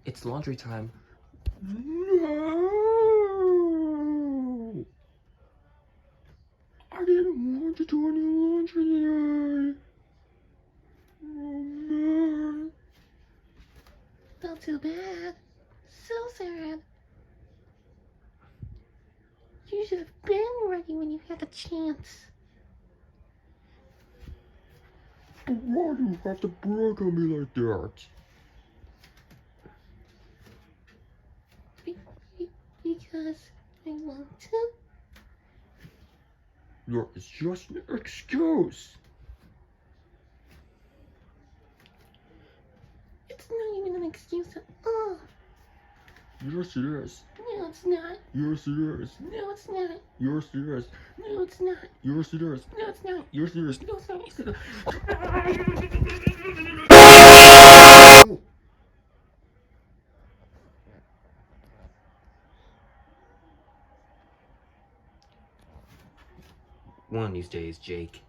It's laundry time. No! I didn't want to do any laundry today. Oh, man. Not too bad. So sad. You should have been ready when you had the chance. But why do you have to brag on me like that? Because I want to. That is just an excuse. It's not even an excuse at all. Yes, it is. No, it's not. Yes, it is. No, it's not. Yes, it is. No, it's not. Yes, it is. No, it's not. Yes, it is. No, it's not. It's not. One of these days, Jake,